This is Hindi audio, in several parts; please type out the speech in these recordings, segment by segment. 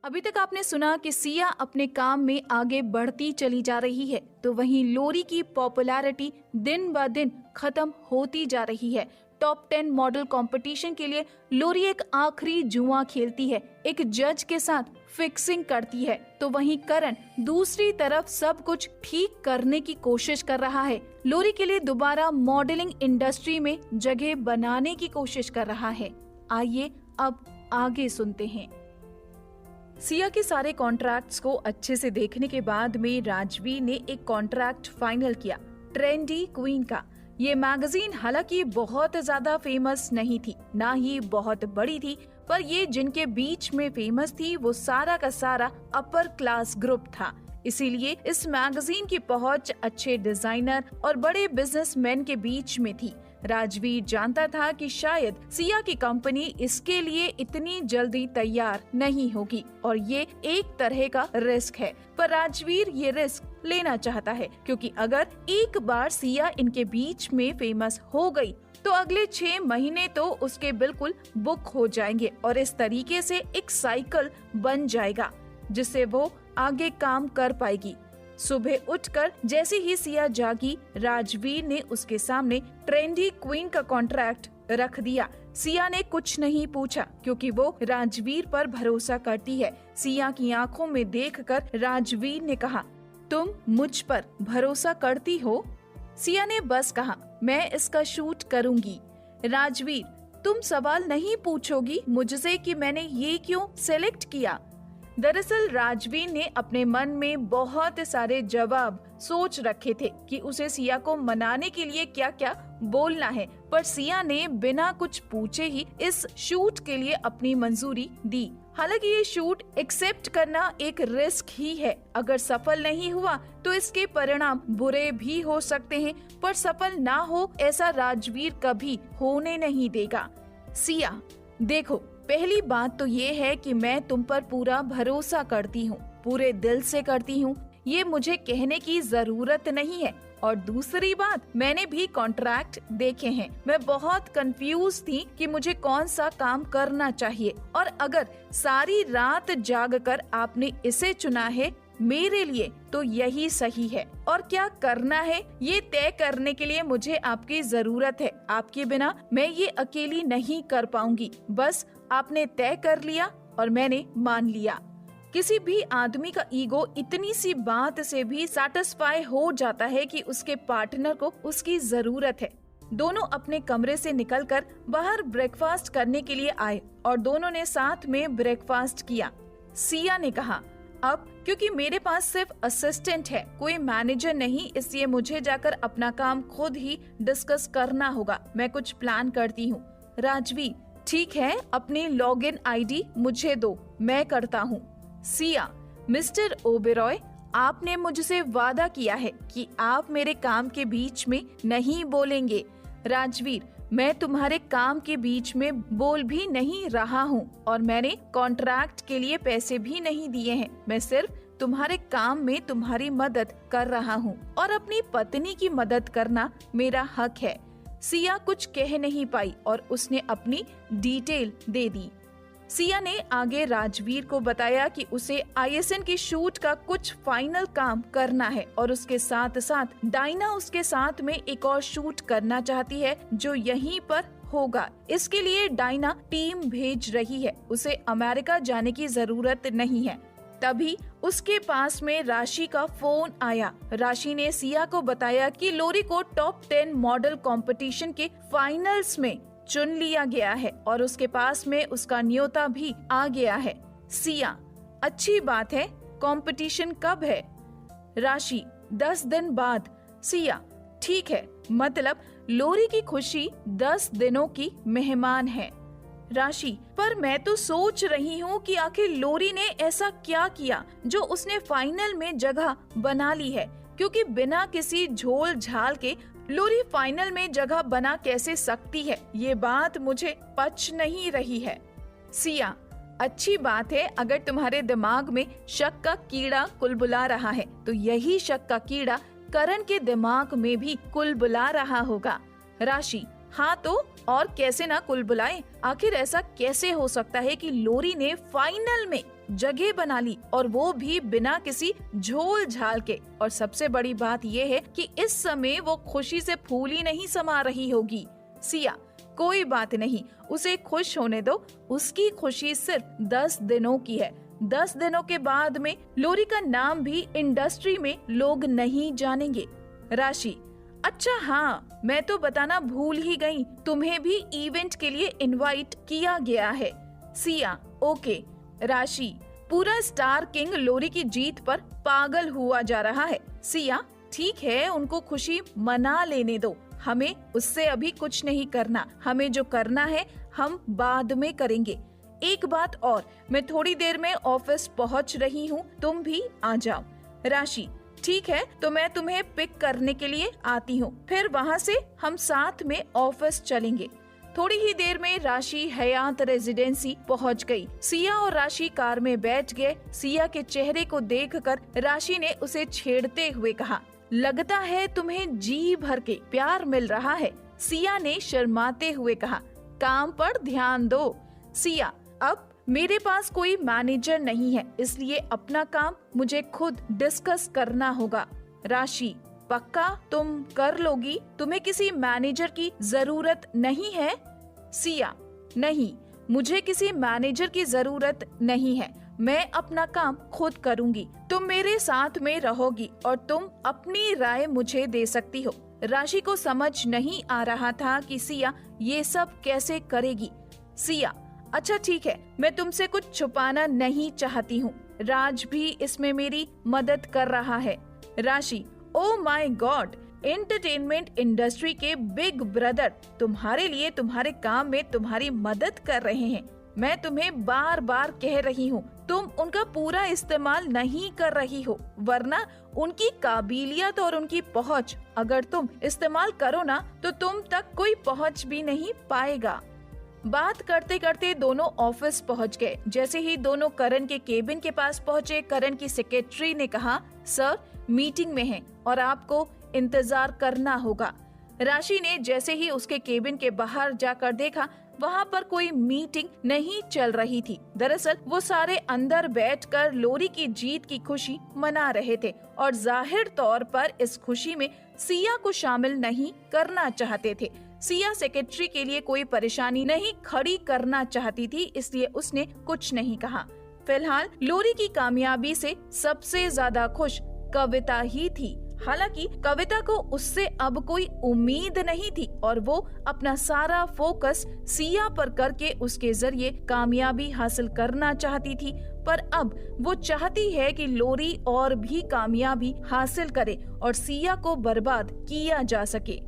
अभी तक आपने सुना कि सिया अपने काम में आगे बढ़ती चली जा रही है, तो वहीं लोरी की पॉपुलैरिटी दिन ब दिन खत्म होती जा रही है। टॉप 10 मॉडल कंपटीशन के लिए लोरी एक आखिरी जुआ खेलती है, एक जज के साथ फिक्सिंग करती है, तो वहीं करण दूसरी तरफ सब कुछ ठीक करने की कोशिश कर रहा है। लोरी के लिए दोबारा मॉडलिंग इंडस्ट्री में जगह बनाने की कोशिश कर रहा है। आइए अब आगे सुनते हैं। सिया के सारे कॉन्ट्रैक्ट्स को अच्छे से देखने के बाद में राजवीर ने एक कॉन्ट्रैक्ट फाइनल किया, ट्रेंडी क्वीन का। ये मैगजीन हालांकि बहुत ज्यादा फेमस नहीं थी, ना ही बहुत बड़ी थी, पर ये जिनके बीच में फेमस थी वो सारा का सारा अपर क्लास ग्रुप था। इसीलिए इस मैगजीन की पहुंच अच्छे डिजाइनर और बड़े बिजनेसमैन के बीच में थी। राजवीर जानता था कि शायद सिया की कंपनी इसके लिए इतनी जल्दी तैयार नहीं होगी और ये एक तरह का रिस्क है, पर राजवीर ये रिस्क लेना चाहता है, क्योंकि अगर एक बार सिया इनके बीच में फेमस हो गई तो अगले 6 महीने तो उसके बिल्कुल बुक हो जाएंगे और इस तरीके से एक साइकिल बन जाएगा जिससे वो आगे काम कर पाएगी। सुबह उठकर जैसे ही सिया जागी, राजवीर ने उसके सामने ट्रेंडी क्वीन का कॉन्ट्रैक्ट रख दिया। सिया ने कुछ नहीं पूछा क्योंकि वो राजवीर पर भरोसा करती है। सिया की आंखों में देखकर राजवीर ने कहा, तुम मुझ पर भरोसा करती हो? सिया ने बस कहा, मैं इसका शूट करूंगी। राजवीर, तुम सवाल नहीं पूछोगी मुझसे कि मैंने ये क्यों सेलेक्ट किया? दरअसल राजवीर ने अपने मन में बहुत सारे जवाब सोच रखे थे कि उसे सिया को मनाने के लिए क्या क्या बोलना है, पर सिया ने बिना कुछ पूछे ही इस शूट के लिए अपनी मंजूरी दी। हालांकि ये शूट एक्सेप्ट करना एक रिस्क ही है। अगर सफल नहीं हुआ तो इसके परिणाम बुरे भी हो सकते हैं, पर सफल ना हो ऐसा राजवीर कभी होने नहीं देगा। सिया, देखो, पहली बात तो ये है कि मैं तुम पर पूरा भरोसा करती हूँ, पूरे दिल से करती हूँ, ये मुझे कहने की जरूरत नहीं है। और दूसरी बात, मैंने भी कॉन्ट्रैक्ट देखे हैं। मैं बहुत कंफ्यूज थी कि मुझे कौन सा काम करना चाहिए, और अगर सारी रात जागकर आपने इसे चुना है मेरे लिए तो यही सही है। और क्या करना है ये तय करने के लिए मुझे आपकी जरूरत है। आपके बिना मैं ये अकेली नहीं कर पाऊंगी। बस आपने तय कर लिया और मैंने मान लिया। किसी भी आदमी का ईगो इतनी सी बात से भी सैटिस्फाई हो जाता है कि उसके पार्टनर को उसकी जरूरत है। दोनों अपने कमरे से निकलकर बाहर ब्रेकफास्ट करने के लिए आए और दोनों ने साथ में ब्रेकफास्ट किया। सिया ने कहा, अब क्योंकि मेरे पास सिर्फ असिस्टेंट है, कोई मैनेजर नहीं, इसलिए मुझे जाकर अपना काम खुद ही डिस्कस करना होगा। मैं कुछ प्लान करती हूँ। राजवीर, ठीक है, अपनी लॉगिन आईडी मुझे दो, मैं करता हूँ। सिया, मिस्टर ओबेरॉय, आपने मुझसे वादा किया है कि आप मेरे काम के बीच में नहीं बोलेंगे। राजवीर, मैं तुम्हारे काम के बीच में बोल भी नहीं रहा हूँ और मैंने कॉन्ट्रैक्ट के लिए पैसे भी नहीं दिए हैं। मैं सिर्फ तुम्हारे काम में तुम्हारी मदद कर रहा हूँ और अपनी पत्नी की मदद करना मेरा हक है। सिया कुछ कह नहीं पाई और उसने अपनी डिटेल दे दी। सिया ने आगे राजवीर को बताया कि उसे ISN की शूट का कुछ फाइनल काम करना है और उसके साथ साथ डायना उसके साथ में एक और शूट करना चाहती है जो यहीं पर होगा। इसके लिए डायना टीम भेज रही है, उसे अमेरिका जाने की जरूरत नहीं है। तभी उसके पास में राशि का फोन आया। राशि ने सिया को बताया कि लोरी को टॉप 10 मॉडल कंपटीशन के फाइनल्स में चुन लिया गया है और उसके पास में उसका न्योता भी आ गया है। सिया, अच्छी बात है, कंपटीशन कब है? राशि, 10 दिन बाद। सिया, ठीक है, मतलब लोरी की खुशी 10 दिनों की मेहमान है। राशि, पर मैं तो सोच रही हूँ कि आखिर लोरी ने ऐसा क्या किया जो उसने फाइनल में जगह बना ली है, क्योंकि बिना किसी झोल झाल के लोरी फाइनल में जगह बना कैसे सकती है, ये बात मुझे पच नहीं रही है। सिया, अच्छी बात है, अगर तुम्हारे दिमाग में शक का कीड़ा कुलबुला रहा है तो यही शक का कीड़ा करण के दिमाग में भी कुलबुला रहा होगा। राशि, हाँ तो और कैसे ना कुलबुलाए, आखिर ऐसा कैसे हो सकता है कि लोरी ने फाइनल में जगह बना ली, और वो भी बिना किसी झोल झाल के। और सबसे बड़ी बात ये है कि इस समय वो खुशी से फूल ही नहीं समा रही होगी। सिया, कोई बात नहीं, उसे खुश होने दो। उसकी खुशी सिर्फ 10 दिनों की है। 10 दिनों के बाद में लोरी का नाम भी इंडस्ट्री में लोग नहीं जानेंगे। राशि, अच्छा हाँ, मैं तो बताना भूल ही गई, तुम्हें भी इवेंट के लिए इनवाइट किया गया है। सिया, ओके। राशि, पूरा स्टार किंग लोरी की जीत पर पागल हुआ जा रहा है। सिया, ठीक है, उनको खुशी मना लेने दो, हमें उससे अभी कुछ नहीं करना। हमें जो करना है हम बाद में करेंगे। एक बात और, मैं थोड़ी देर में ऑफिस पहुंच रही हूँ, तुम भी आ जाओ। राशि, ठीक है, तो मैं तुम्हें पिक करने के लिए आती हूँ, फिर वहाँ से हम साथ में ऑफिस चलेंगे। थोड़ी ही देर में राशि हयात रेजिडेंसी पहुँच गई। सिया और राशि कार में बैठ गए। सिया के चेहरे को देखकर राशि ने उसे छेड़ते हुए कहा, लगता है तुम्हें जी भर के प्यार मिल रहा है। सिया ने शर्माते हुए कहा, काम पर ध्यान दो। सिया, अब मेरे पास कोई मैनेजर नहीं है, इसलिए अपना काम मुझे खुद डिस्कस करना होगा। राशि, पक्का तुम कर लोगी? तुम्हें किसी मैनेजर की जरूरत नहीं है? सिया, नहीं, मुझे किसी मैनेजर की जरूरत नहीं है, मैं अपना काम खुद करूंगी। तुम मेरे साथ में रहोगी और तुम अपनी राय मुझे दे सकती हो। राशि को समझ नहीं आ रहा था कि सिया ये सब कैसे करेगी। सिया, अच्छा ठीक है, मैं तुमसे कुछ छुपाना नहीं चाहती हूँ, राज भी इसमें मेरी मदद कर रहा है। राशि, oh my God, entertainment industry के बिग ब्रदर तुम्हारे लिए तुम्हारे काम में तुम्हारी मदद कर रहे हैं। मैं तुम्हें बार बार कह रही हूँ, तुम उनका पूरा इस्तेमाल नहीं कर रही हो, वरना उनकी काबिलियत और उनकी पहुँच अगर तुम इस्तेमाल करो ना, तो तुम तक कोई पहुँच भी नहीं पाएगा। बात करते करते दोनों ऑफिस पहुंच गए। जैसे ही दोनों करण के केबिन के पास पहुंचे, करण की सेक्रेटरी ने कहा, सर मीटिंग में हैं और आपको इंतजार करना होगा। राशि ने जैसे ही उसके केबिन के बाहर जाकर देखा, वहाँ पर कोई मीटिंग नहीं चल रही थी। दरअसल वो सारे अंदर बैठकर लोरी की जीत की खुशी मना रहे थे और जाहिर तौर पर इस खुशी में सिया को शामिल नहीं करना चाहते थे। सिया सेक्रेटरी के लिए कोई परेशानी नहीं खड़ी करना चाहती थी, इसलिए उसने कुछ नहीं कहा। फिलहाल लोरी की कामयाबी से सबसे ज्यादा खुश कविता ही थी। हालांकि कविता को उससे अब कोई उम्मीद नहीं थी और वो अपना सारा फोकस सिया पर करके उसके जरिए कामयाबी हासिल करना चाहती थी। पर अब वो चाहती है कि लोरी और भी कामयाबी हासिल करे और सिया को बर्बाद किया जा सके।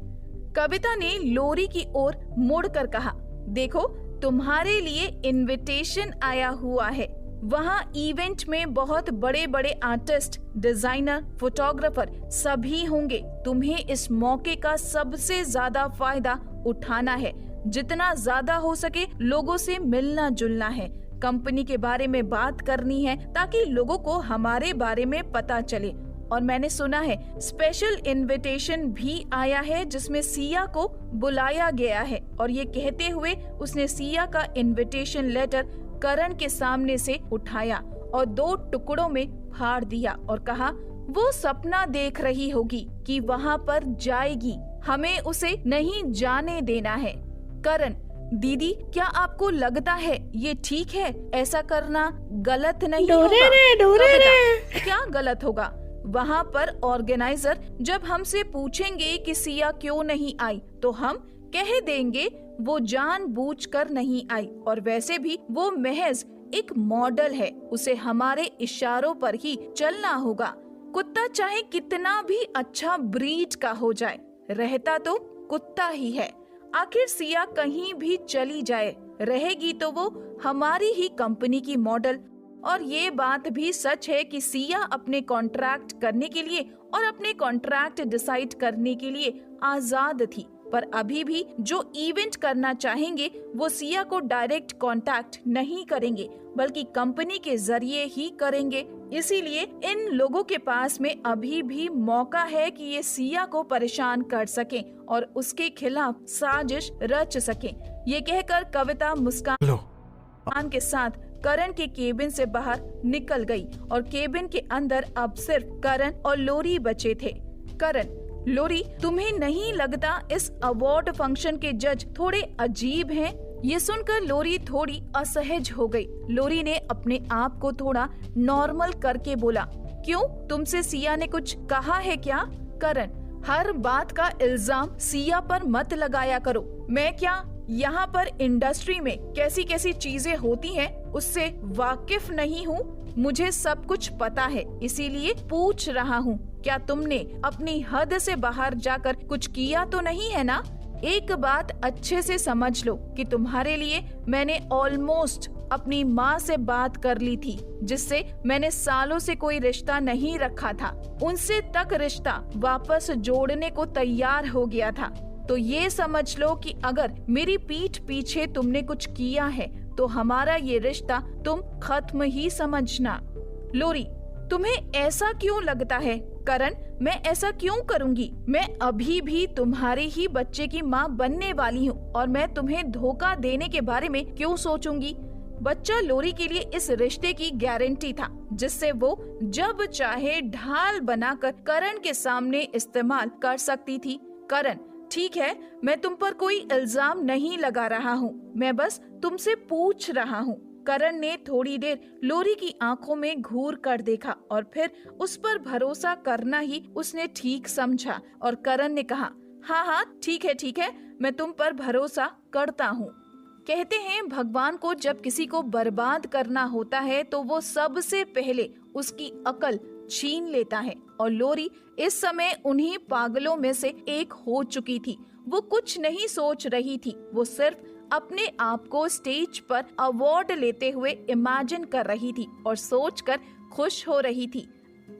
कविता ने लोरी की ओर मुड़कर कहा, देखो तुम्हारे लिए इनविटेशन आया हुआ है। वहाँ इवेंट में बहुत बड़े बड़े आर्टिस्ट, डिजाइनर, फोटोग्राफर सभी होंगे। तुम्हें इस मौके का सबसे ज्यादा फायदा उठाना है। जितना ज्यादा हो सके लोगों से मिलना जुलना है, कंपनी के बारे में बात करनी है ताकि लोगों को हमारे बारे में पता चले। और मैंने सुना है स्पेशल इनविटेशन भी आया है जिसमें सिया को बुलाया गया है। और ये कहते हुए उसने सिया का इनविटेशन लेटर करण के सामने से उठाया और 2 टुकड़ों में फाड़ दिया और कहा, वो सपना देख रही होगी कि वहाँ पर जाएगी, हमें उसे नहीं जाने देना है। करण, दीदी क्या आपको लगता है ये ठीक है? ऐसा करना गलत नहीं होगा? क्या गलत होगा? वहाँ पर ऑर्गेनाइजर जब हमसे पूछेंगे कि सिया क्यों नहीं आई, तो हम कह देंगे वो जानबूझकर नहीं आई और वैसे भी वो महज एक मॉडल है, उसे हमारे इशारों पर ही चलना होगा। कुत्ता चाहे कितना भी अच्छा ब्रीड का हो जाए, रहता तो कुत्ता ही है। आखिर सिया कहीं भी चली जाए, रहेगी तो वो हमारी ही कंपनी की मॉडल। और ये बात भी सच है कि सिया अपने कॉन्ट्रैक्ट करने के लिए और अपने कॉन्ट्रैक्ट डिसाइड करने के लिए आजाद थी। पर अभी भी जो इवेंट करना चाहेंगे वो सिया को डायरेक्ट कांटेक्ट नहीं करेंगे बल्कि कंपनी के जरिए ही करेंगे। इसीलिए इन लोगों के पास में अभी भी मौका है कि ये सिया को परेशान कर सकें और उसके खिलाफ साजिश रच सकें। ये कहकर कविता मुस्कान के साथ करण के केबिन से बाहर निकल गई और केबिन के अंदर अब सिर्फ करण और लोरी बचे थे। करण, लोरी, तुम्हें नहीं लगता इस अवार्ड फंक्शन के जज थोड़े अजीब हैं? ये सुनकर लोरी थोड़ी असहज हो गई। लोरी ने अपने आप को थोड़ा नॉर्मल करके बोला, क्यों, तुमसे सिया ने कुछ कहा है क्या? करण, हर बात का इल्जाम सिया पर मत लगाया करो। मैं क्या यहाँ पर इंडस्ट्री में कैसी कैसी चीजें होती हैं उससे वाकिफ नहीं हूँ? मुझे सब कुछ पता है, इसीलिए पूछ रहा हूँ। क्या तुमने अपनी हद से बाहर जाकर कुछ किया तो नहीं है ना? एक बात अच्छे से समझ लो कि तुम्हारे लिए मैंने ऑलमोस्ट अपनी माँ से बात कर ली थी, जिससे मैंने सालों से कोई रिश्ता नहीं रखा था। उनसे तक रिश्ता वापस जोड़ने को तैयार हो गया था। तो ये समझ लो कि अगर मेरी पीठ पीछे तुमने कुछ किया है तो हमारा ये रिश्ता तुम खत्म ही समझना। लोरी, तुम्हें ऐसा क्यों लगता है? करण, मैं ऐसा क्यों करूंगी? मैं अभी भी तुम्हारे ही बच्चे की माँ बनने वाली हूँ और मैं तुम्हें धोखा देने के बारे में क्यों सोचूंगी? बच्चा लोरी के लिए इस रिश्ते की गारंटी था, जिससे वो जब चाहे ढाल बनाकर करण के सामने इस्तेमाल कर सकती थी। करण, ठीक है, मैं तुम पर कोई इल्जाम नहीं लगा रहा हूँ, मैं बस तुमसे पूछ रहा हूँ। करण ने थोड़ी देर लोरी की आंखों में घूर कर देखा और फिर उस पर भरोसा करना ही उसने ठीक समझा और करण ने कहा, हाँ, ठीक है, मैं तुम पर भरोसा करता हूँ। कहते हैं भगवान को जब किसी को बर्बाद करना होता है तो वो सबसे पहले उसकी अकल छीन लेता है और लोरी इस समय उन्हीं पागलों में से एक हो चुकी थी। वो कुछ नहीं सोच रही थी, वो सिर्फ अपने आप को स्टेज पर अवार्ड लेते हुए इमेजिन कर रही थी और सोचकर खुश हो रही थी।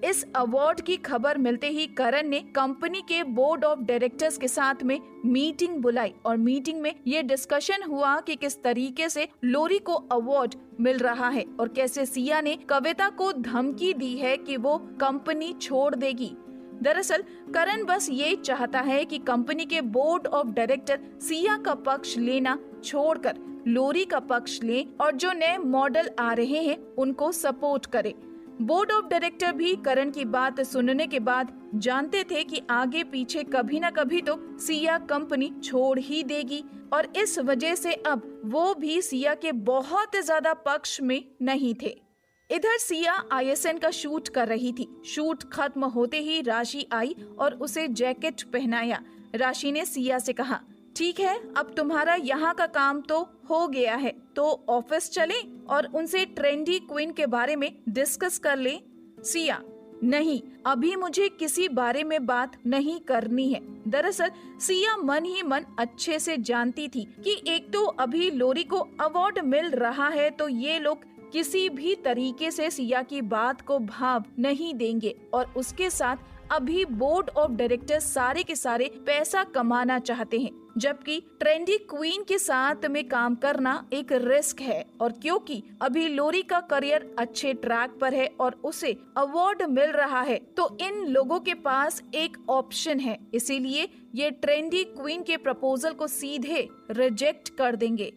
इस अवार्ड की खबर मिलते ही करण ने कंपनी के बोर्ड ऑफ डायरेक्टर्स के साथ में मीटिंग बुलाई और मीटिंग में ये डिस्कशन हुआ कि किस तरीके से लोरी को अवार्ड मिल रहा है और कैसे सिया ने कविता को धमकी दी है कि वो कंपनी छोड़ देगी। दरअसल करण बस ये चाहता है कि कंपनी के बोर्ड ऑफ डायरेक्टर सिया का पक्ष लेना छोड़कर लोरी का पक्ष ले और जो नए मॉडल आ रहे हैं उनको सपोर्ट करे। बोर्ड ऑफ डायरेक्टर भी करण की बात सुनने के बाद जानते थे कि आगे पीछे कभी न कभी तो सिया कंपनी छोड़ ही देगी और इस वजह से अब वो भी सिया के बहुत ज्यादा पक्ष में नहीं थे। इधर सिया ISN का शूट कर रही थी। शूट खत्म होते ही राशि आई और उसे जैकेट पहनाया। राशि ने सिया से कहा, ठीक है, अब तुम्हारा यहाँ का काम तो हो गया है, तो ऑफिस चले और उनसे ट्रेंडी क्वीन के बारे में डिस्कस कर ले। सिया, नहीं, अभी मुझे किसी बारे में बात नहीं करनी है। दरअसल सिया मन ही मन अच्छे से जानती थी कि एक तो अभी लोरी को अवार्ड मिल रहा है तो ये लोग किसी भी तरीके से सिया की बात को भाव नहीं देंगे और उसके साथ अभी बोर्ड ऑफ डायरेक्टर्स सारे के सारे पैसा कमाना चाहते हैं, जबकि ट्रेंडी क्वीन के साथ में काम करना एक रिस्क है। और क्योंकि अभी लोरी का करियर अच्छे ट्रैक पर है और उसे अवार्ड मिल रहा है तो इन लोगों के पास एक ऑप्शन है, इसीलिए ये ट्रेंडी क्वीन के प्रपोजल को सीधे रिजेक्ट कर देंगे।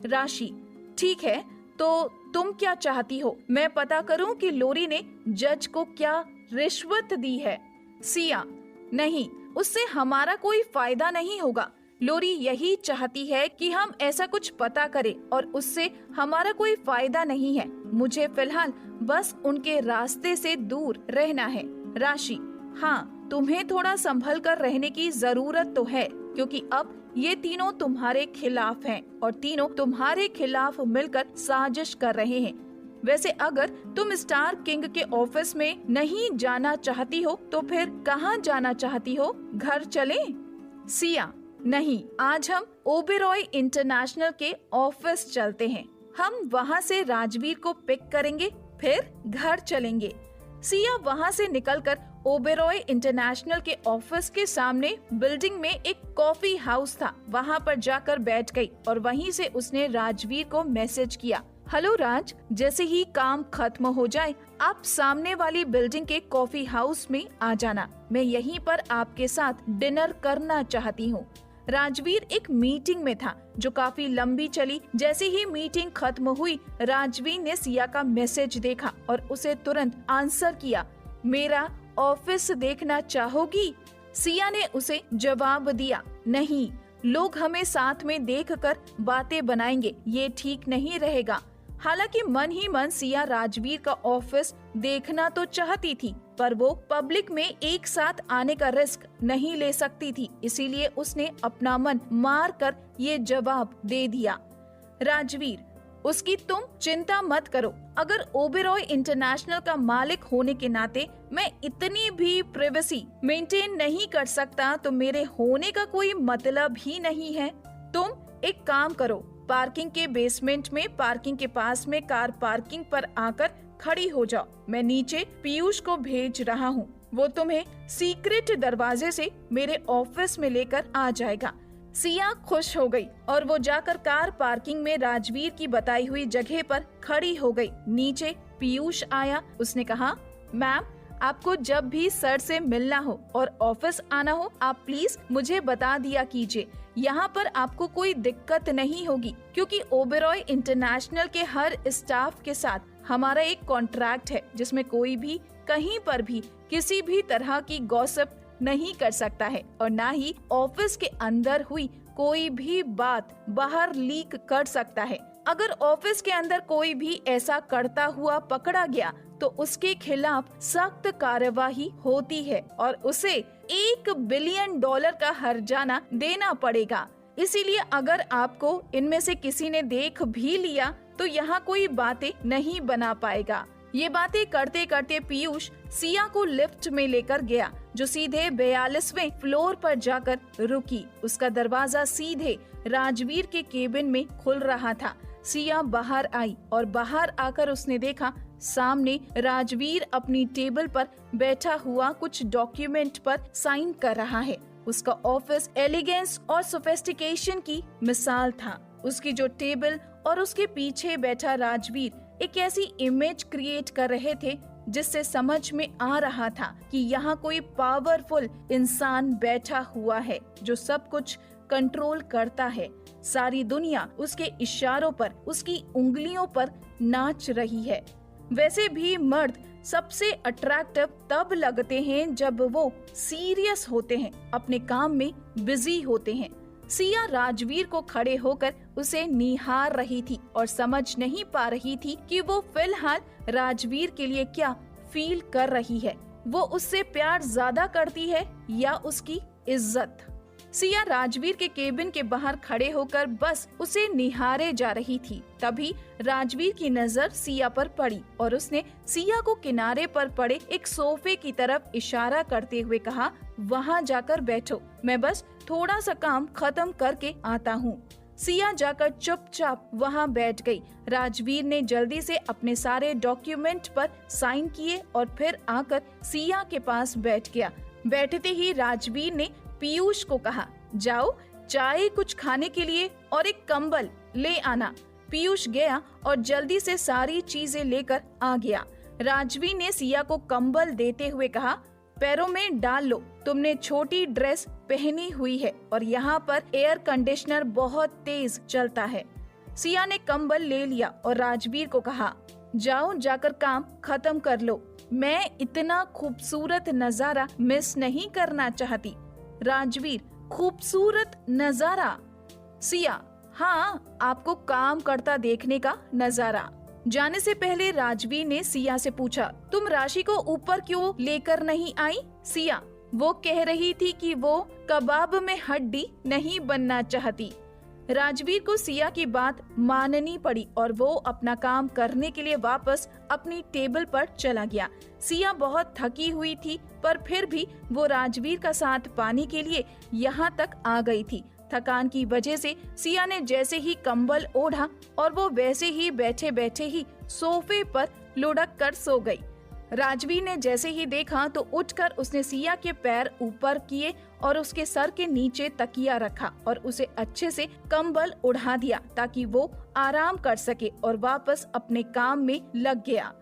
राशि, ठीक है, तो तुम क्या चाहती हो? मैं पता करूं कि लोरी ने जज को क्या रिश्वत दी है? सिया, नहीं, उससे हमारा कोई फायदा नहीं होगा। लोरी यही चाहती है कि हम ऐसा कुछ पता करें और उससे हमारा कोई फायदा नहीं है। मुझे फिलहाल बस उनके रास्ते से दूर रहना है। राशि, हाँ, तुम्हें थोड़ा संभल कर रहने की जरूरत तो है, क्योंकि अब ये तीनों तुम्हारे खिलाफ हैं और तीनों तुम्हारे खिलाफ मिलकर साजिश कर रहे हैं। वैसे अगर तुम स्टार किंग के ऑफिस में नहीं जाना चाहती हो तो फिर कहाँ जाना चाहती हो? घर चलें? सिया, नहीं, आज हम ओबेरॉय इंटरनेशनल के ऑफिस चलते हैं। हम वहाँ से राजवीर को पिक करेंगे, फिर घर चलेंगे। सिया वहाँ से निकलकर ओबेरॉय इंटरनेशनल के ऑफिस के सामने बिल्डिंग में एक कॉफी हाउस था, वहाँ पर जाकर बैठ गई और वहीं से उसने राजवीर को मैसेज किया, हेलो राज, जैसे ही काम खत्म हो जाए आप सामने वाली बिल्डिंग के कॉफी हाउस में आ जाना। मैं यहीं पर आपके साथ डिनर करना चाहती हूँ। राजवीर एक मीटिंग में था जो काफी लंबी चली। जैसे ही मीटिंग खत्म हुई, राजवीर ने सिया का मैसेज देखा और उसे तुरंत आंसर किया, मेरा ऑफिस देखना चाहोगी? सिया ने उसे जवाब दिया, नहीं, लोग हमें साथ में देखकर बातें बनाएंगे, ये ठीक नहीं रहेगा। हालांकि मन ही मन सिया राजवीर का ऑफिस देखना तो चाहती थी, पर वो पब्लिक में एक साथ आने का रिस्क नहीं ले सकती थी, इसीलिए उसने अपना मन मार कर ये जवाब दे दिया। राजवीर, उसकी तुम चिंता मत करो। अगर ओबेरॉय इंटरनेशनल का मालिक होने के नाते मैं इतनी भी प्राइवेसी मेंटेन नहीं कर सकता तो मेरे होने का कोई मतलब ही नहीं है। तुम एक काम करो, पार्किंग के बेसमेंट में पार्किंग के पास में कार पार्किंग पर आकर खड़ी हो जाओ। मैं नीचे पीयूष को भेज रहा हूँ, वो तुम्हें सीक्रेट दरवाजे से मेरे ऑफिस में लेकर आ जाएगा। सिया खुश हो गई और वो जाकर कार पार्किंग में राजवीर की बताई हुई जगह पर खड़ी हो गई। नीचे पीयूष आया, उसने कहा, मैम, आपको जब भी सर से मिलना हो और ऑफिस आना हो, आप प्लीज मुझे बता दिया कीजिए। यहाँ पर आपको कोई दिक्कत नहीं होगी, क्योंकि ओबेरॉय इंटरनेशनल के हर स्टाफ के साथ हमारा एक कॉन्ट्रैक्ट है जिसमें कोई भी कहीं पर भी किसी भी तरह की गॉसिप नहीं कर सकता है और ना ही ऑफिस के अंदर हुई कोई भी बात बाहर लीक कर सकता है। अगर ऑफिस के अंदर कोई भी ऐसा करता हुआ पकड़ा गया तो उसके खिलाफ सख्त कार्यवाही होती है और उसे $1 बिलियन का हर्जाना देना पड़ेगा। इसीलिए अगर आपको इनमें से किसी ने देख भी लिया तो यहाँ कोई बातें नहीं बना पाएगा। ये बातें करते करते पीयूष सिया को लिफ्ट में लेकर गया, जो सीधे 42वें फ्लोर पर जाकर रुकी। उसका दरवाजा सीधे राजवीर के केबिन में खुल रहा था। सिया बाहर आई और बाहर आकर उसने देखा सामने राजवीर अपनी टेबल पर बैठा हुआ कुछ डॉक्यूमेंट पर साइन कर रहा है। उसका ऑफिस एलिगेंस और सोफिस्टिकेशन की मिसाल था। उसकी जो टेबल और उसके पीछे बैठा राजवीर एक ऐसी इमेज क्रिएट कर रहे थे जिससे समझ में आ रहा था कि यहाँ कोई पावरफुल इंसान बैठा हुआ है जो सब कुछ कंट्रोल करता है। सारी दुनिया उसके इशारों पर, उसकी उंगलियों पर नाच रही है। वैसे भी मर्द सबसे अट्रैक्टिव तब लगते हैं जब वो सीरियस होते हैं, अपने काम में बिजी होते हैं। सिया राजवीर को खड़े होकर उसे निहार रही थी और समझ नहीं पा रही थी कि वो फिलहाल राजवीर के लिए क्या फील कर रही है। वो उससे प्यार ज्यादा करती है या उसकी इज्जत। सिया राजवीर के केबिन के बाहर खड़े होकर बस उसे निहारे जा रही थी। तभी राजवीर की नजर सिया पर पड़ी और उसने सिया को किनारे पर पड़े एक सोफे की तरफ इशारा करते हुए कहा, वहाँ जाकर बैठो, मैं बस थोड़ा सा काम खत्म करके आता हूँ। सिया जाकर चुपचाप वहाँ बैठ गई। राजवीर ने जल्दी से अपने सारे डॉक्यूमेंट पर साइन किए और फिर आकर सिया के पास बैठ गया। बैठते ही राजवीर ने पीयूष को कहा, जाओ चाय कुछ खाने के लिए और एक कंबल ले आना। पीयूष गया और जल्दी से सारी चीजें लेकर आ गया। राजवीर ने सिया को कंबल देते हुए कहा, पैरों में डाल लो, तुमने छोटी ड्रेस पहनी हुई है और यहाँ पर एयर कंडीशनर बहुत तेज चलता है। सिया ने कंबल ले लिया और राजवीर को कहा, जाओ जाकर काम खत्म कर लो, मैं इतना खूबसूरत नजारा मिस नहीं करना चाहती। राजवीर, खूबसूरत नजारा? सिया, हाँ, आपको काम करता देखने का नजारा। जाने से पहले राजवीर ने सिया से पूछा, तुम राशि को ऊपर क्यों लेकर नहीं आई? सिया, वो कह रही थी कि वो कबाब में हड्डी नहीं बनना चाहती। राजवीर को सिया की बात माननी पड़ी और वो अपना काम करने के लिए वापस अपनी टेबल पर चला गया। सिया बहुत थकी हुई थी, पर फिर भी वो राजवीर का साथ पाने के लिए यहाँ तक आ गई थी। थकान की वजह से सिया ने जैसे ही कंबल ओढ़ा और वो वैसे ही बैठे बैठे ही सोफे पर लुढ़क कर सो गई। राजवीर ने जैसे ही देखा तो उठकर उसने सिया के पैर ऊपर किए और उसके सर के नीचे तकिया रखा और उसे अच्छे से कंबल उड़ा दिया ताकि वो आराम कर सके और वापस अपने काम में लग गया।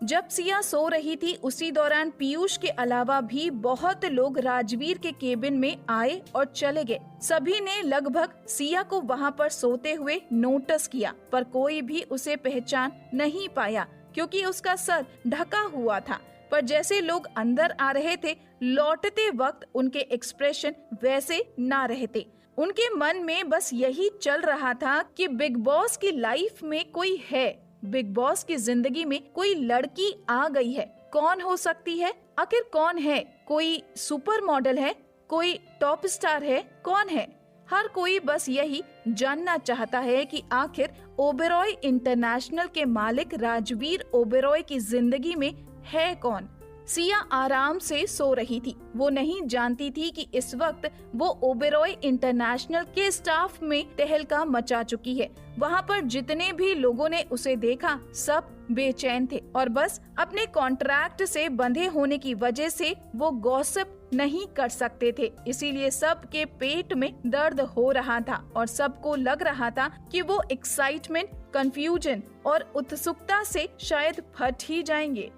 जब सिया सो रही थी उसी दौरान पीयूष के अलावा भी बहुत लोग राजवीर के केबिन में आए और चले गए। सभी ने लगभग सिया को वहाँ पर सोते हुए नोटिस किया, पर कोई भी उसे पहचान नहीं पाया क्योंकि उसका सर ढका हुआ था। पर जैसे लोग अंदर आ रहे थे, लौटते वक्त उनके एक्सप्रेशन वैसे ना रहते। उनके मन में बस यही चल रहा था कि बिग बॉस की लाइफ में कोई है, बिग बॉस की जिंदगी में कोई लड़की आ गई है। कौन हो सकती है? आखिर कौन है? कोई सुपर मॉडल है? कोई टॉप स्टार है? कौन है? हर कोई बस यही जानना चाहता है कि आखिर ओबेरॉय इंटरनेशनल के मालिक राजवीर ओबेरॉय की जिंदगी में है कौन। सिया आराम से सो रही थी। वो नहीं जानती थी कि इस वक्त वो ओबेरॉय इंटरनेशनल के स्टाफ में तहलका मचा चुकी है। वहाँ पर जितने भी लोगों ने उसे देखा सब बेचैन थे और बस अपने कॉन्ट्रैक्ट से बंधे होने की वजह से वो गॉसिप नहीं कर सकते थे। इसीलिए सबके पेट में दर्द हो रहा था और सबको लग रहा था कि वो एक्साइटमेंट, कंफ्यूजन और उत्सुकता से शायद फट ही जाएंगे।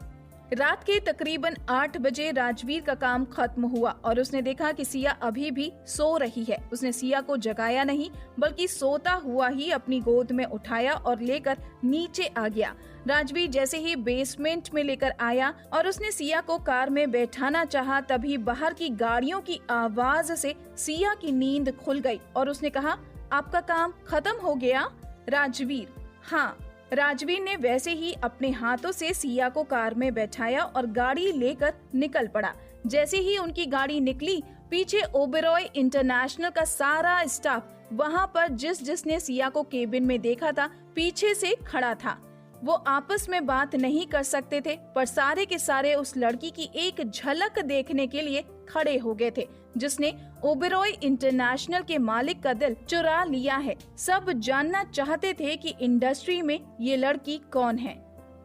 रात के तकरीबन 8 बजे राजवीर का काम खत्म हुआ और उसने देखा कि सिया अभी भी सो रही है। उसने सिया को जगाया नहीं बल्कि सोता हुआ ही अपनी गोद में उठाया और लेकर नीचे आ गया। राजवीर जैसे ही बेसमेंट में लेकर आया और उसने सिया को कार में बैठाना चाहा, तभी बाहर की गाड़ियों की आवाज से सिया की नींद खुल गई और उसने कहा, आपका काम खत्म हो गया? राजवीर: हाँ। राजवीर ने वैसे ही अपने हाथों से सिया को कार में बैठाया और गाड़ी लेकर निकल पड़ा। जैसे ही उनकी गाड़ी निकली, पीछे ओबेरॉय इंटरनेशनल का सारा स्टाफ वहाँ पर जिसने सिया को केबिन में देखा था पीछे से खड़ा था। वो आपस में बात नहीं कर सकते थे, पर सारे के सारे उस लड़की की एक झलक देखने के लिए खड़े हो गए थे जिसने ओबेरॉय इंटरनेशनल के मालिक का दिल चुरा लिया है। सब जानना चाहते थे कि इंडस्ट्री में ये लड़की कौन है,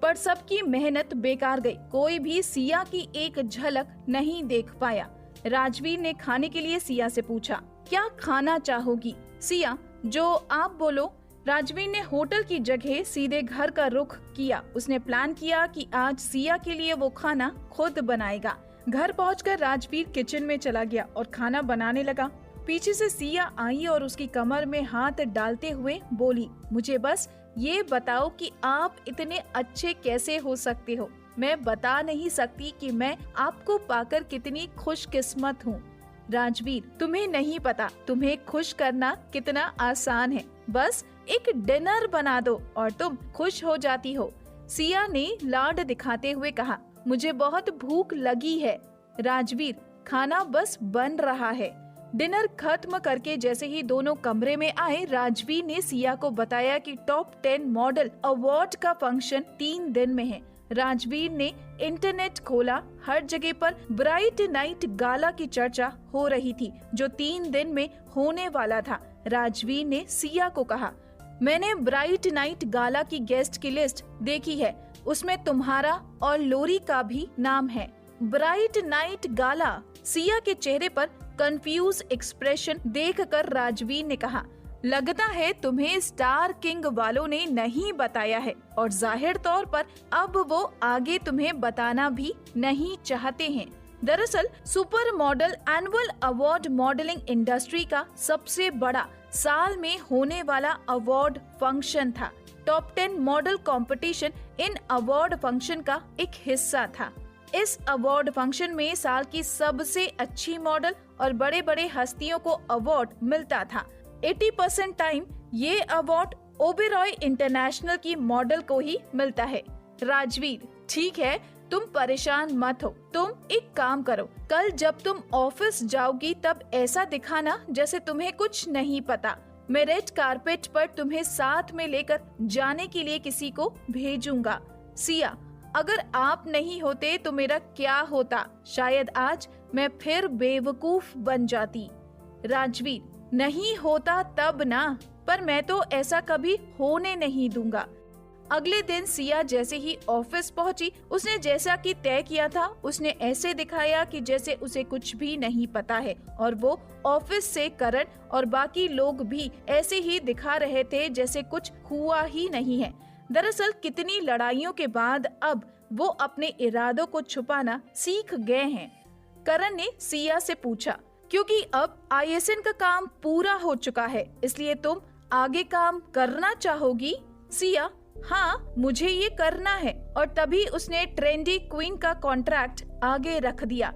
पर सबकी मेहनत बेकार गई। कोई भी सिया की एक झलक नहीं देख पाया। राजवीर ने खाने के लिए सिया से पूछा, क्या खाना चाहोगी? सिया: जो आप बोलो। राजवीर ने होटल की जगह सीधे घर का रुख किया। उसने प्लान किया कि आज सिया के लिए वो खाना खुद बनाएगा। घर पहुंचकर राजवीर किचन में चला गया और खाना बनाने लगा। पीछे से सिया आई और उसकी कमर में हाथ डालते हुए बोली, मुझे बस ये बताओ कि आप इतने अच्छे कैसे हो सकते हो। मैं बता नहीं सकती कि मैं आपको पाकर कितनी खुशकिस्मत हूँ। राजवीर: तुम्हें नहीं पता तुम्हें खुश करना कितना आसान है। बस एक डिनर बना दो और तुम खुश हो जाती हो। सिया ने लाड दिखाते हुए कहा, मुझे बहुत भूख लगी है। राजवीर: खाना बस बन रहा है। डिनर खत्म करके जैसे ही दोनों कमरे में आए, राजवीर ने सिया को बताया कि टॉप 10 मॉडल अवार्ड का फंक्शन 3 दिन में है। राजवीर ने इंटरनेट खोला। हर जगह पर ब्राइट नाइट गाला की चर्चा हो रही थी जो 3 दिन में होने वाला था। राजवीर ने सिया को कहा, मैंने ब्राइट नाइट गाला की गेस्ट की लिस्ट देखी है, उसमें तुम्हारा और लोरी का भी नाम है। ब्राइट नाइट गाला? सिया के चेहरे पर कंफ्यूज एक्सप्रेशन देखकर राजवीर ने कहा, लगता है तुम्हें स्टार किंग वालों ने नहीं बताया है और जाहिर तौर पर अब वो आगे तुम्हें बताना भी नहीं चाहते हैं। दरअसल super model annual award modelling industry का सबसे बड़ा साल में होने वाला अवार्ड फंक्शन था। Top 10 model competition in award function का एक हिस्सा था। इस अवार्ड फंक्शन में साल की सबसे अच्छी मॉडल और बड़े बड़े हस्तियों को अवार्ड मिलता था। 80% टाइम ये अवार्ड ओबेरॉय इंटरनेशनल की मॉडल को ही मिलता है। राजवीर: ठीक है, तुम परेशान मत हो। तुम एक काम करो, कल जब तुम ऑफिस जाओगी तब ऐसा दिखाना जैसे तुम्हें कुछ नहीं पता। मैं रेड कारपेट पर तुम्हें साथ में लेकर जाने के लिए किसी को भेजूंगा। सिया: अगर आप नहीं होते तो मेरा क्या होता? शायद आज मैं फिर बेवकूफ बन जाती। राजवीर: नहीं होता तब ना, पर मैं तो ऐसा कभी होने नहीं दूंगा। अगले दिन सिया जैसे ही ऑफिस पहुंची, उसने जैसा कि तय किया था उसने ऐसे दिखाया कि जैसे उसे कुछ भी नहीं पता है और वो ऑफिस से करण और बाकी लोग भी ऐसे ही दिखा रहे थे जैसे कुछ हुआ ही नहीं है। दरअसल कितनी लड़ाइयों के बाद अब वो अपने इरादों को छुपाना सीख गए हैं। करण ने सिया से पूछा, क्योंकि अब ISN का काम पूरा हो चुका है, इसलिए तुम आगे काम करना चाहोगी? सिया, हाँ मुझे ये करना है। और तभी उसने ट्रेंडी क्वीन का कॉन्ट्रैक्ट आगे रख दिया।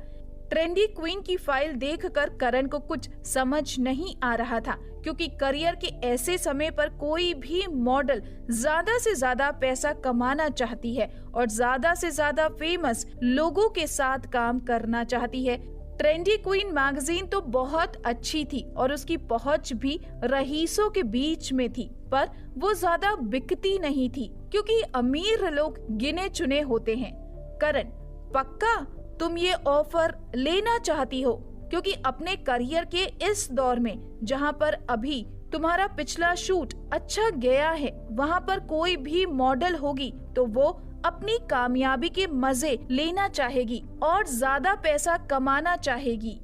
ट्रेंडी क्वीन की फाइल देखकर करण को कुछ समझ नहीं आ रहा था, क्योंकि करियर के ऐसे समय पर कोई भी मॉडल ज्यादा से ज्यादा पैसा कमाना चाहती है और ज्यादा से ज्यादा फेमस लोगों के साथ काम करना चाहती है। ट्रेंडी क्वीन मैगजीन तो बहुत अच्छी थी और उसकी पहुंच भी रईसों के बीच में थी, पर वो ज्यादा बिकती नहीं थी, क्योंकि अमीर लोग गिने चुने होते हैं। करण, पक्का तुम ये ऑफर लेना चाहती हो? क्योंकि अपने करियर के इस दौर में जहाँ पर अभी तुम्हारा पिछला शूट अच्छा गया है, वहाँ पर कोई भी मॉडल होगी तो वो अपनी कामयाबी के मजे लेना चाहेगी और ज्यादा पैसा कमाना चाहेगी।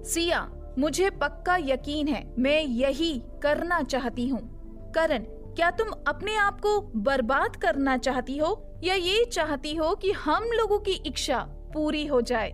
सिया, मुझे पक्का यकीन है, मैं यही करना चाहती हूँ। करण, क्या तुम अपने आप को बर्बाद करना चाहती हो या ये चाहती हो कि हम लोगों की इच्छा पूरी हो जाए?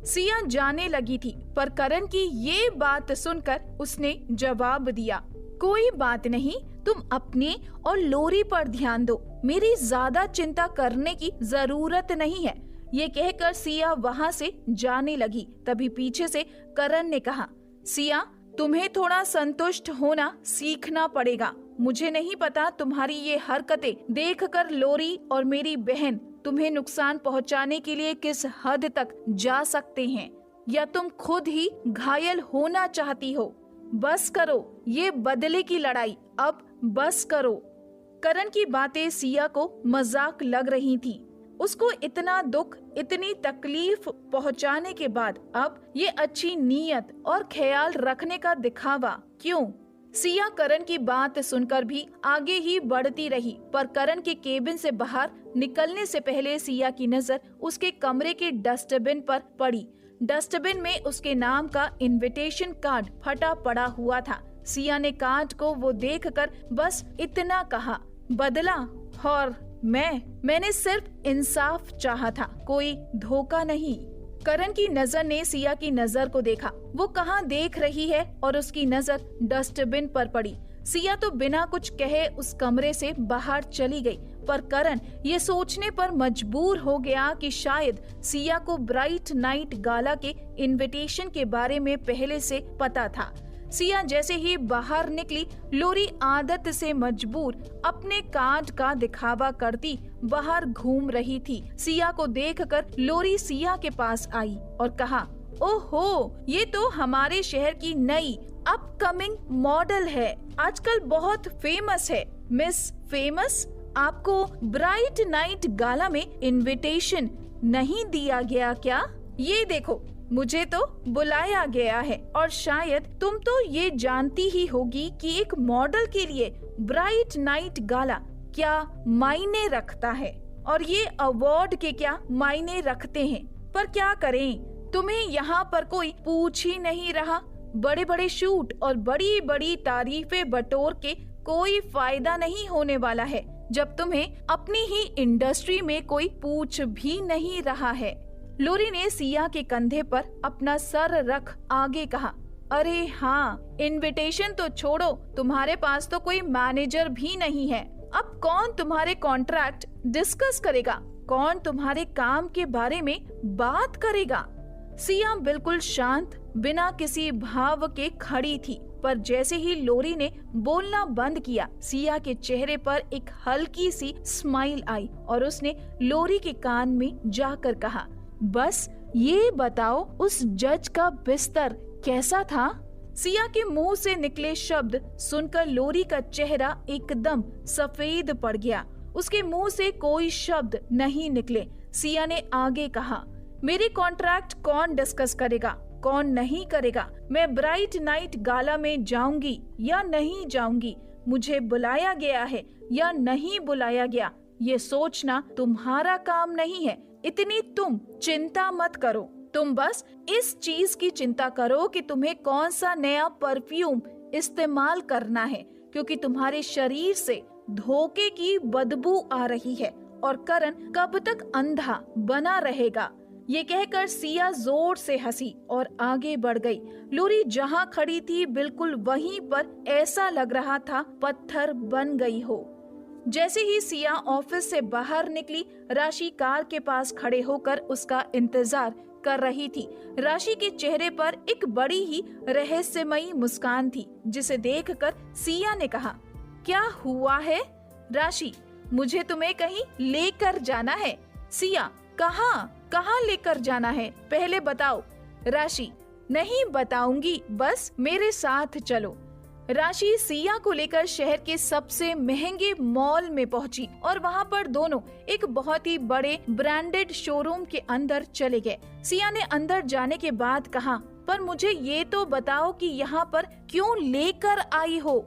सिया जाने लगी थी, पर करण की ये बात सुनकर उसने जवाब दिया, कोई बात नहीं, तुम अपने और लोरी पर ध्यान दो, मेरी ज्यादा चिंता करने की जरूरत नहीं है। ये कहकर सिया वहाँ से जाने लगी। तभी पीछे से करण ने कहा, सिया, तुम्हें थोड़ा संतुष्ट होना सीखना पड़ेगा। मुझे नहीं पता तुम्हारी ये हरकतें देखकर लोरी और मेरी बहन तुम्हें नुकसान पहुंचाने के लिए किस हद तक जा सकते हैं, या तुम खुद ही घायल होना चाहती हो। बस करो ये बदले की लड़ाई, अब बस करो। करण की बातें सिया को मजाक लग रही थी। उसको इतना दुख, इतनी तकलीफ पहुंचाने के बाद अब ये अच्छी नीयत और ख्याल रखने का दिखावा क्यों? सिया करण की बात सुनकर भी आगे ही बढ़ती रही, पर करण के केबिन से बाहर निकलने से पहले सिया की नजर उसके कमरे के डस्टबिन पर पड़ी। डस्टबिन में उसके नाम का इनविटेशन कार्ड फटा पड़ा हुआ था। सिया ने कार्ड को वो देखकर बस इतना कहा, बदला। और मैंने सिर्फ इंसाफ चाहा था, कोई धोखा नहीं। करण की नजर ने सिया की नजर को देखा। वो कहाँ देख रही है और उसकी नजर डस्टबिन पर पड़ी। सिया तो बिना कुछ कहे उस कमरे से बाहर चली गई, पर करण ये सोचने पर मजबूर हो गया कि शायद सिया को ब्राइट नाइट गाला के इनविटेशन के बारे में पहले से पता था। सिया जैसे ही बाहर निकली, लोरी आदत से मजबूर अपने कार्ड का दिखावा करती बाहर घूम रही थी। सिया को देखकर लोरी सिया के पास आई और कहा, ओहो, ये तो हमारे शहर की नई अपकमिंग मॉडल है, आजकल बहुत फेमस है। मिस फेमस, आपको ब्राइट नाइट गाला में इनविटेशन नहीं दिया गया क्या? ये देखो, मुझे तो बुलाया गया है। और शायद तुम तो ये जानती ही होगी कि एक मॉडल के लिए ब्राइट नाइट गाला क्या मायने रखता है और ये अवार्ड के क्या मायने रखते हैं। पर क्या करें, तुम्हें यहाँ पर कोई पूछ ही नहीं रहा। बड़े बड़े शूट और बड़ी बड़ी तारीफें बटोर के कोई फायदा नहीं होने वाला है, जब तुम्हें अपनी ही इंडस्ट्री में कोई पूछ भी नहीं रहा है। लोरी ने सिया के कंधे पर अपना सर रख आगे कहा, अरे हाँ, इनविटेशन तो छोड़ो, तुम्हारे पास तो कोई मैनेजर भी नहीं है। अब कौन तुम्हारे कॉन्ट्रैक्ट डिस्कस करेगा? कौन तुम्हारे काम के बारे में बात करेगा? सिया बिल्कुल शांत, बिना किसी भाव के खड़ी थी, पर जैसे ही लोरी ने बोलना बंद किया, सिया के चेहरे पर एक हल्की सी स्माइल आई और उसने लोरी के कान में जाकर कहा, बस ये बताओ, उस जज का बिस्तर कैसा था? सिया के मुंह से निकले शब्द सुनकर लोरी का चेहरा एकदम सफेद पड़ गया। उसके मुंह से कोई शब्द नहीं निकले। सिया ने आगे कहा, मेरे कॉन्ट्रैक्ट कौन डिस्कस करेगा, कौन नहीं करेगा? मैं ब्राइट नाइट गाला में जाऊंगी या नहीं जाऊंगी, मुझे बुलाया गया है या नहीं बुलाया गया, ये सोचना तुम्हारा काम नहीं है। इतनी तुम चिंता मत करो, तुम बस इस चीज की चिंता करो कि तुम्हें कौन सा नया परफ्यूम इस्तेमाल करना है, क्योंकि तुम्हारे शरीर से धोखे की बदबू आ रही है और करण कब तक अंधा बना रहेगा। ये कहकर सिया जोर से हंसी और आगे बढ़ गई। लोरी जहाँ खड़ी थी बिल्कुल वहीं पर ऐसा लग रहा था पत्थर बन गई हो। जैसे ही सिया ऑफिस से बाहर निकली, राशि कार के पास खड़े होकर उसका इंतजार कर रही थी। राशि के चेहरे पर एक बड़ी ही रहस्यमयी मुस्कान थी, जिसे देखकर सिया ने कहा, क्या हुआ है राशि? मुझे तुम्हें कहीं लेकर जाना है। सिया, कहाँ लेकर जाना है, पहले बताओ। राशि, नहीं बताऊंगी, बस मेरे साथ चलो। राशि सिया को लेकर शहर के सबसे महंगे मॉल में पहुंची और वहां पर दोनों एक बहुत ही बड़े ब्रांडेड शोरूम के अंदर चले गए। सिया ने अंदर जाने के बाद कहा, पर मुझे ये तो बताओ कि यहाँ पर क्यों लेकर आई हो?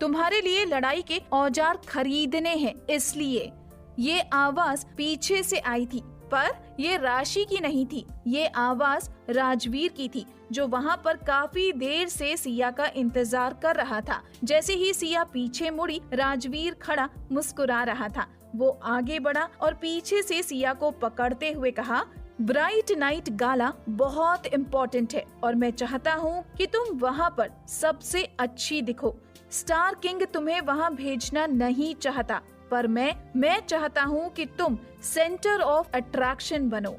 तुम्हारे लिए लड़ाई के औजार खरीदने हैं, इसलिए। ये आवाज पीछे से आई थी, पर ये राशि की नहीं थी। ये आवाज राजवीर की थी, जो वहाँ पर काफी देर से सिया का इंतजार कर रहा था। जैसे ही सिया पीछे मुड़ी, राजवीर खड़ा मुस्कुरा रहा था। वो आगे बढ़ा और पीछे से सिया को पकड़ते हुए कहा, ब्राइट नाइट गाला बहुत इम्पोर्टेंट है और मैं चाहता हूँ कि तुम वहाँ पर सबसे अच्छी दिखो। स्टार किंग तुम्हें वहाँ भेजना नहीं चाहता, पर मैं चाहता हूँ कि तुम सेंटर ऑफ अट्रैक्शन बनो।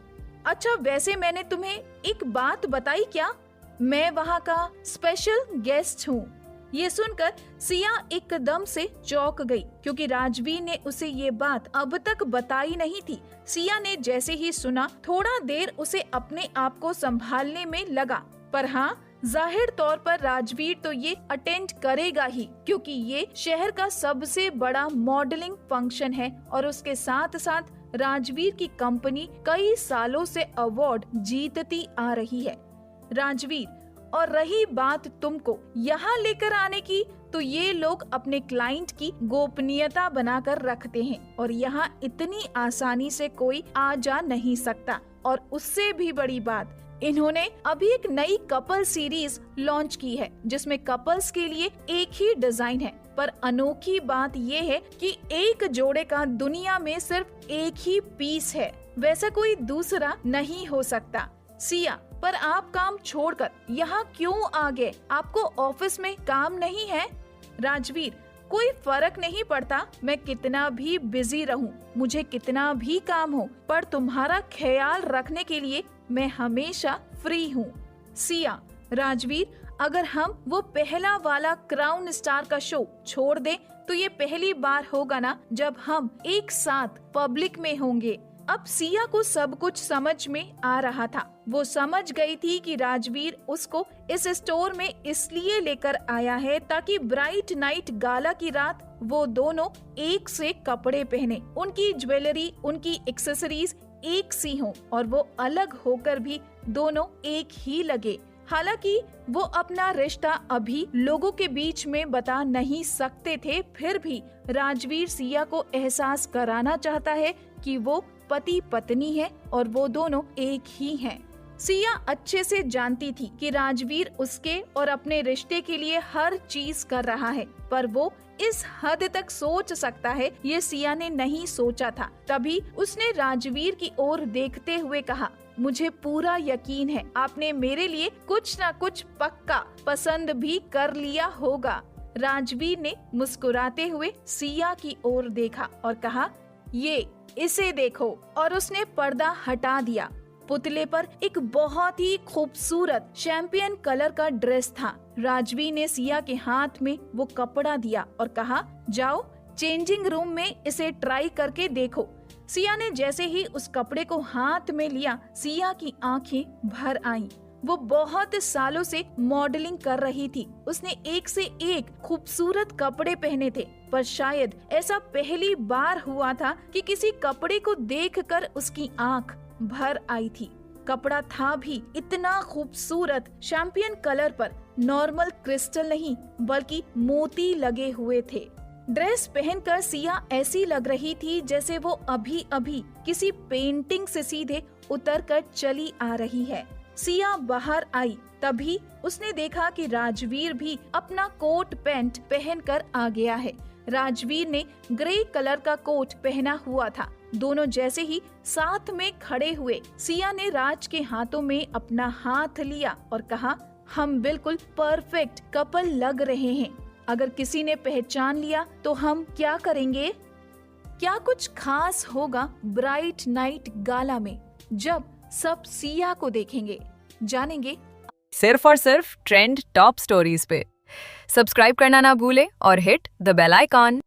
अच्छा, वैसे मैंने तुम्हें एक बात बताई क्या? मैं वहाँ का स्पेशल गेस्ट हूँ। ये सुनकर सिया एकदम से चौंक गई, क्योंकि राजवीर ने उसे ये बात अब तक बताई नहीं थी। सिया ने जैसे ही सुना, थोड़ा देर उसे अपने आप को संभालने में लगा, पर हाँ, जाहिर तौर पर राजवीर तो ये अटेंड करेगा ही, क्योंकि ये शहर का सबसे बड़ा मॉडलिंग फंक्शन है और उसके साथ साथ राजवीर की कंपनी कई सालों से अवार्ड जीतती आ रही है। राजवीर, और रही बात तुमको यहाँ लेकर आने की, तो ये लोग अपने क्लाइंट की गोपनीयता बनाकर रखते हैं और यहाँ इतनी आसानी से कोई आ जा नहीं सकता। और उससे भी बड़ी बात, इन्होंने अभी एक नई कपल सीरीज लॉन्च की है, जिसमें कपल्स के लिए एक ही डिजाइन है, पर अनोखी बात ये है कि एक जोड़े का दुनिया में सिर्फ एक ही पीस है, वैसा कोई दूसरा नहीं हो सकता। सिया, पर आप काम छोड़कर यहाँ क्यों आ गए? आपको ऑफिस में काम नहीं है? राजवीर, कोई फर्क नहीं पड़ता, मैं कितना भी बिजी रहूं, मुझे कितना भी काम हो, पर तुम्हारा ख्याल रखने के लिए मैं हमेशा फ्री हूँ। सिया, राजवीर, अगर हम वो पहला वाला क्राउन स्टार का शो छोड़ दें, तो ये पहली बार होगा ना जब हम एक साथ पब्लिक में होंगे। अब सिया को सब कुछ समझ में आ रहा था। वो समझ गई थी कि राजवीर उसको इस स्टोर में इसलिए लेकर आया है ताकि ब्राइट नाइट गाला की रात वो दोनों एक से कपड़े पहने, उनकी ज्वेलरी, उनकी एक्सेसरीज एक सी हो और वो अलग होकर भी दोनों एक ही लगे। हालांकि वो अपना रिश्ता अभी लोगों के बीच में बता नहीं सकते थे, फिर भी राजवीर सिया को एहसास कराना चाहता है कि वो पति पत्नी है और वो दोनों एक ही हैं। सिया अच्छे से जानती थी कि राजवीर उसके और अपने रिश्ते के लिए हर चीज कर रहा है, पर वो इस हद तक सोच सकता है ये सिया ने नहीं सोचा था। तभी उसने राजवीर की ओर देखते हुए कहा, मुझे पूरा यकीन है आपने मेरे लिए कुछ न कुछ पक्का पसंद भी कर लिया होगा। राजवीर ने मुस्कुराते हुए सिया की ओर देखा और कहा, ये इसे देखो, और उसने पर्दा हटा दिया। पुतले पर एक बहुत ही खूबसूरत शैंपियन कलर का ड्रेस था। राजवीर ने सिया के हाथ में वो कपड़ा दिया और कहा, जाओ चेंजिंग रूम में इसे ट्राई करके देखो। सिया ने जैसे ही उस कपड़े को हाथ में लिया, सिया की आंखें भर आईं। वो बहुत सालों से मॉडलिंग कर रही थी, उसने एक से एक खूबसूरत कपड़े पहने थे, पर शायद ऐसा पहली बार हुआ था कि किसी कपड़े को देखकर उसकी आंख भर आई थी। कपड़ा था भी इतना खूबसूरत, शैंपियन कलर पर नॉर्मल क्रिस्टल नहीं बल्कि मोती लगे हुए थे। ड्रेस पहनकर सिया ऐसी लग रही थी जैसे वो अभी अभी किसी पेंटिंग से सीधे उतरकर चली आ रही है। सिया बाहर आई, तभी उसने देखा कि राजवीर भी अपना कोट पैंट पहनकर आ गया है। राजवीर ने ग्रे कलर का कोट पहना हुआ था दोनों जैसे ही साथ में खड़े हुए, सिया ने राज के हाथों में अपना हाथ लिया और कहा, हम बिल्कुल परफेक्ट कपल लग रहे हैं। अगर किसी ने पहचान लिया तो हम क्या करेंगे? क्या कुछ खास होगा ब्राइट नाइट गाला में जब सब सिया को देखेंगे? जानेंगे सिर्फ और सिर्फ ट्रेंड टॉप स्टोरीज पे। सब्सक्राइब करना ना भूले और हिट द बेल आइकॉन।